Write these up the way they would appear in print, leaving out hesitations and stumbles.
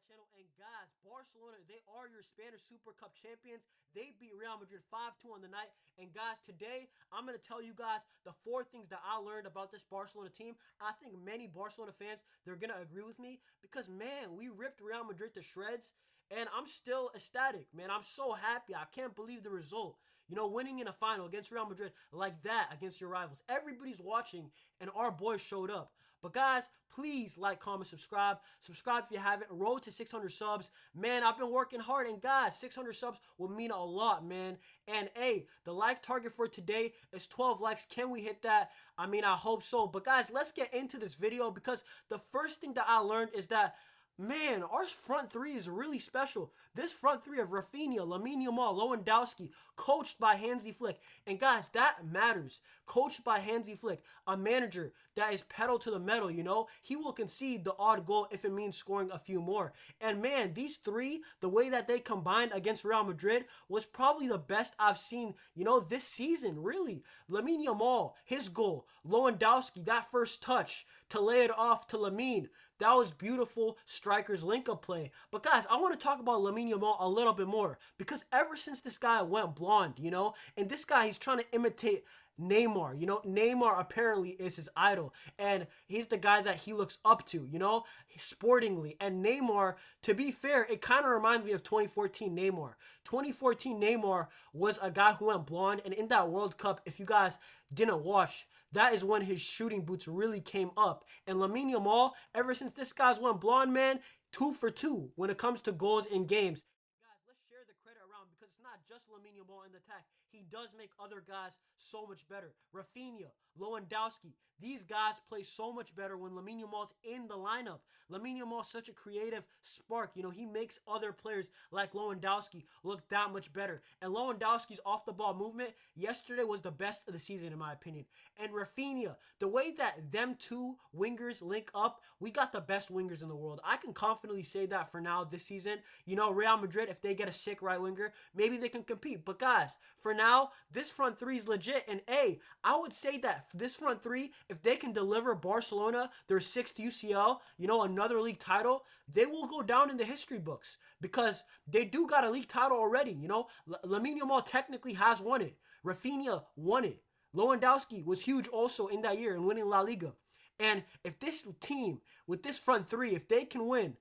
channel. And guys, Barcelona, they are your Spanish Super Cup champions. They beat Real Madrid 5-2 on the night. And guys, today I'm going to tell you guys the 4 things that I learned about this Barcelona team. I think many Barcelona fans, they're going to agree with me because, man, we ripped Real Madrid to shreds. And I'm still ecstatic, man. I'm so happy. I can't believe the result. You know, winning in a final against Real Madrid like that against your rivals. Everybody's watching, and our boys showed up. But guys, please like, comment, subscribe. Subscribe if you haven't. Road to 600 subs. Man, I've been working hard, and guys, 600 subs will mean a lot, man. And hey, the like target for today is 12 likes. Can we hit that? I mean, I hope so. But guys, let's get into this video because the first thing that I learned is that, man, our front three is really special. This front three of Raphinha, Lamine Yamal, Lewandowski, coached by Hansi Flick. And guys, that matters. Coached by Hansi Flick, a manager that is pedal to the metal, you know. He will concede the odd goal if it means scoring a few more. And man, these three, the way that they combined against Real Madrid was probably the best I've seen, you know, this season, really. Lamine Yamal, his goal. Lewandowski, that first touch to lay it off to Lamine. That was beautiful strikers link-up play. But guys, I want to talk about Lamine Yamal a little bit more because ever since this guy went blonde, you know, and this guy, he's trying to imitate Neymar. You know, Neymar apparently is his idol, and he's the guy that he looks up to, you know, sportingly. And Neymar, to be fair, it kind of reminds me of 2014 Neymar. 2014 Neymar was a guy who went blonde, and in that World Cup, if you guys didn't watch, that is when his shooting boots really came up. And Lamine Yamal, ever since this guy's went blonde, man, 2 for 2 when it comes to goals in games. Guys, let's share the credit around because it's not just Lamine Yamal in the attack. He does make other guys so much better. Raphinha, Lewandowski, these guys play so much better when Lamine Yamal's in the lineup. Lamine Yamal's such a creative spark. You know, he makes other players like Lewandowski look that much better. And Lewandowski's off-the-ball movement yesterday was the best of the season, in my opinion. And Raphinha, the way that them two wingers link up, we got the best wingers in the world. I can confidently say that for now this season. You know, Real Madrid, if they get a sick right winger, maybe they can compete. But guys, for now, this front three is legit. And A, I would say that this front three, if they can deliver Barcelona their 6th UCL, you know, another league title, they will go down in the history books because they do got a league title already. You know, Lamine Yamal technically has won it. Raphinha won it. Lewandowski was huge also in that year in winning La Liga. And if this team with this front three, if they can win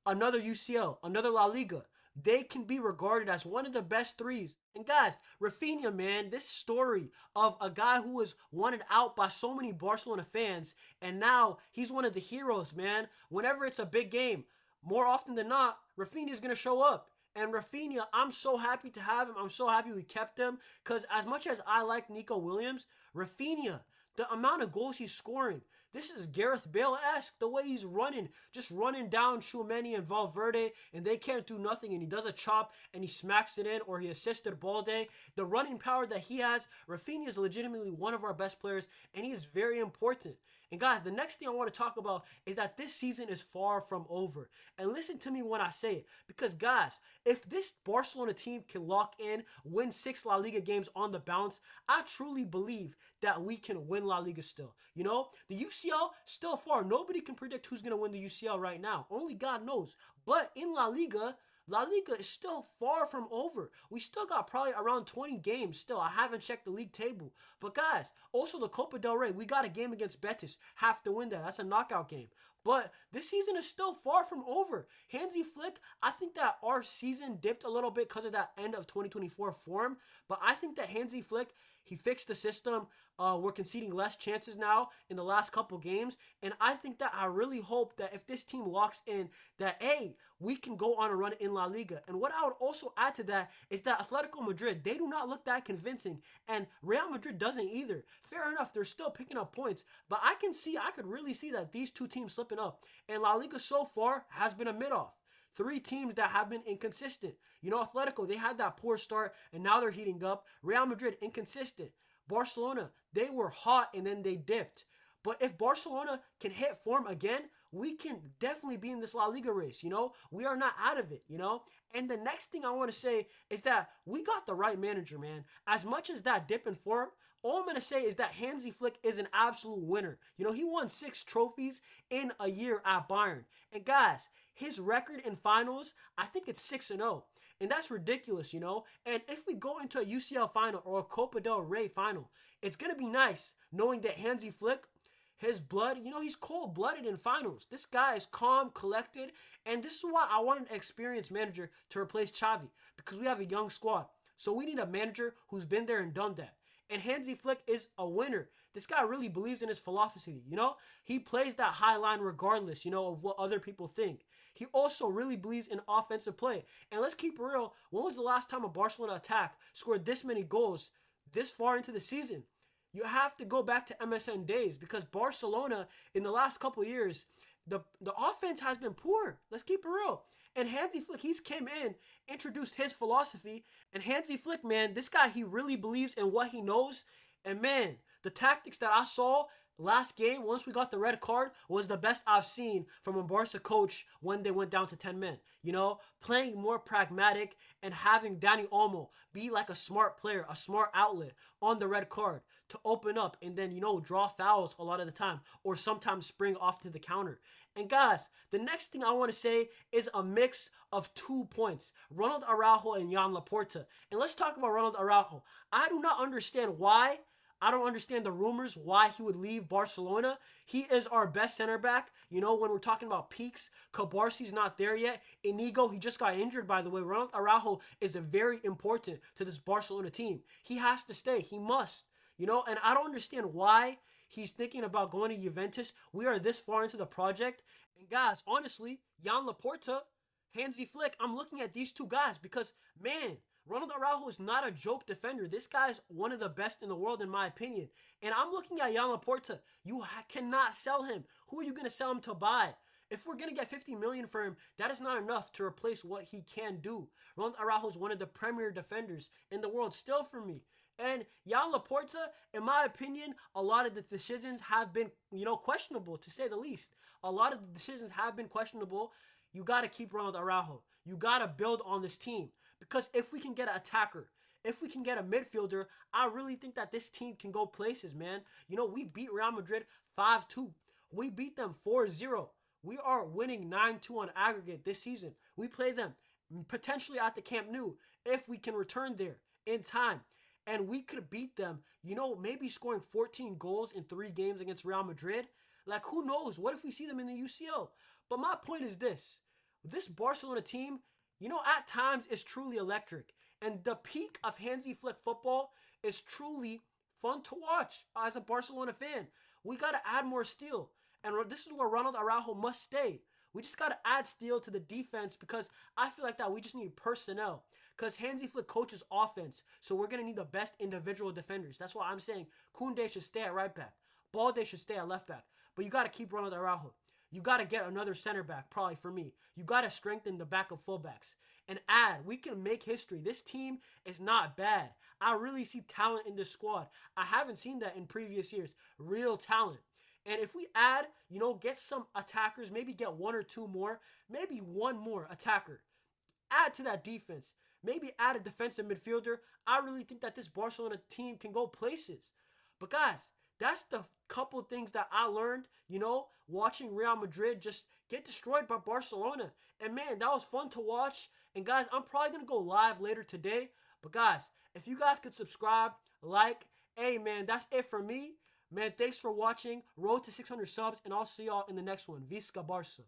another UCL, another La Liga, they can be regarded as one of the best threes. And guys, Raphinha, man, this story of a guy who was wanted out by so many Barcelona fans, and now he's one of the heroes, man. Whenever it's a big game, more often than not, Raphinha is going to show up. And Raphinha, I'm so happy to have him. I'm so happy we kept him because as much as I like Nico Williams, Raphinha, the amount of goals he's scoring, this is Gareth Bale-esque, the way he's running, just running down Tchouameni and Valverde, and they can't do nothing, and he does a chop, and he smacks it in, or he assisted Balde. The running power that he has, Raphinha is legitimately one of our best players, and he is very important. And guys, the next thing I want to talk about is that this season is far from over. And listen to me when I say it, because guys, if this Barcelona team can lock in, win 6 La Liga games on the bounce, I truly believe that we can win La Liga still. You know, the UCL still far. Nobody can predict who's going to win the UCL right now. Only God knows. But in La Liga is still far from over. We still got probably around 20 games still. I haven't checked the league table. But guys, also the Copa del Rey, we got a game against Betis. Have to win that. That's a knockout game. But this season is still far from over. Hansi Flick, I think that our season dipped a little bit because of that end of 2024 form. But I think that Hansi Flick, he fixed the system. We're conceding less chances now in the last couple games. And I think that I really hope that if this team locks in, that, hey, we can go on a run in La Liga. And what I would also add to that is that Atletico Madrid, they do not look that convincing. And Real Madrid doesn't either. Fair enough, they're still picking up points. But I could really see that these two teams slipping up. And La Liga so far has been a mid-off. 3 teams that have been inconsistent. You know, Atletico, they had that poor start, and now they're heating up. Real Madrid, inconsistent. Barcelona, they were hot, and then they dipped. But if Barcelona can hit form again, we can definitely be in this La Liga race, you know? We are not out of it, you know? And the next thing I want to say is that we got the right manager, man. As much as that dip in form, all I'm going to say is that Hansi Flick is an absolute winner. You know, he won 6 trophies in a year at Bayern. And guys, his record in finals, I think it's 6-0. And that's ridiculous, you know? And if we go into a UCL final or a Copa del Rey final, it's going to be nice knowing that Hansi Flick, his blood, you know, he's cold-blooded in finals. This guy is calm, collected, and this is why I want an experienced manager to replace Xavi, because we have a young squad. So we need a manager who's been there and done that. And Hansi Flick is a winner. This guy really believes in his philosophy, you know? He plays that high line regardless, you know, of what other people think. He also really believes in offensive play. And let's keep it real. When was the last time a Barcelona attack scored this many goals this far into the season? You have to go back to MSN days, because Barcelona in the last couple of years, the offense has been poor. Let's keep it real. And Hansi Flick, he's came in, introduced his philosophy. And Hansi Flick, man, this guy, he really believes in what he knows. And man, the tactics that I saw last game, once we got the red card, was the best I've seen from a Barca coach when they went down to 10 men. You know, playing more pragmatic and having Dani Olmo be like a smart player, a smart outlet on the red card to open up and then, you know, draw fouls a lot of the time or sometimes spring off to the counter. And guys, the next thing I want to say is a mix of 2 points. Ronald Araujo and Jan Laporta. And let's talk about Ronald Araujo. I do not understand why. I don't understand the rumors why he would leave Barcelona. He is our best center back. You know, when we're talking about peaks, Cabarsi's not there yet. Inigo, he just got injured, by the way. Ronald Araujo is very important to this Barcelona team. He has to stay. He must. You know, and I don't understand why he's thinking about going to Juventus. We are this far into the project. And guys, honestly, Jan Laporta, Hansi Flick, I'm looking at these two guys because, man, Ronald Araujo is not a joke defender. This guy's one of the best in the world, in my opinion. And I'm looking at Jan Laporta. You cannot sell him. Who are you going to sell him to buy? If we're going to get 50 million for him, that is not enough to replace what he can do. Ronald Araujo is one of the premier defenders in the world still for me. And Jan Laporta, in my opinion, a lot of the decisions have been, you know, questionable, to say the least. A lot of the decisions have been questionable. You got to keep Ronald Araujo. You got to build on this team. Because if we can get an attacker, if we can get a midfielder, I really think that this team can go places, man. You know, we beat Real Madrid 5-2. We beat them 4-0. We are winning 9-2 on aggregate this season. We play them potentially at the Camp Nou if we can return there in time. And we could beat them, you know, maybe scoring 14 goals in 3 games against Real Madrid. Like, who knows? What if we see them in the UCL? But my point is this. This Barcelona team, you know, at times is truly electric. And the peak of Hansi Flick football is truly fun to watch as a Barcelona fan. We got to add more steel. And this is where Ronald Araujo must stay. We just got to add steel to the defense because I feel like that we just need personnel. Because Hansi Flick coaches offense. So we're going to need the best individual defenders. That's why I'm saying Koundé should stay at right back. Balde should stay at left back. But you got to keep Ronald Araujo. You got to get another center back, probably for me. You got to strengthen the back of fullbacks. And add, we can make history. This team is not bad. I really see talent in this squad. I haven't seen that in previous years. Real talent. And if we add, you know, get some attackers, maybe get 1 or 2 more, maybe 1 more attacker. Add to that defense. Maybe add a defensive midfielder. I really think that this Barcelona team can go places. But guys, that's the couple things that I learned, you know, watching Real Madrid just get destroyed by Barcelona. And man, that was fun to watch. And guys, I'm probably going to go live later today. But guys, if you guys could subscribe, like, hey man, that's it for me. Man, thanks for watching. Road to 600 subs, and I'll see y'all in the next one. Visca Barça.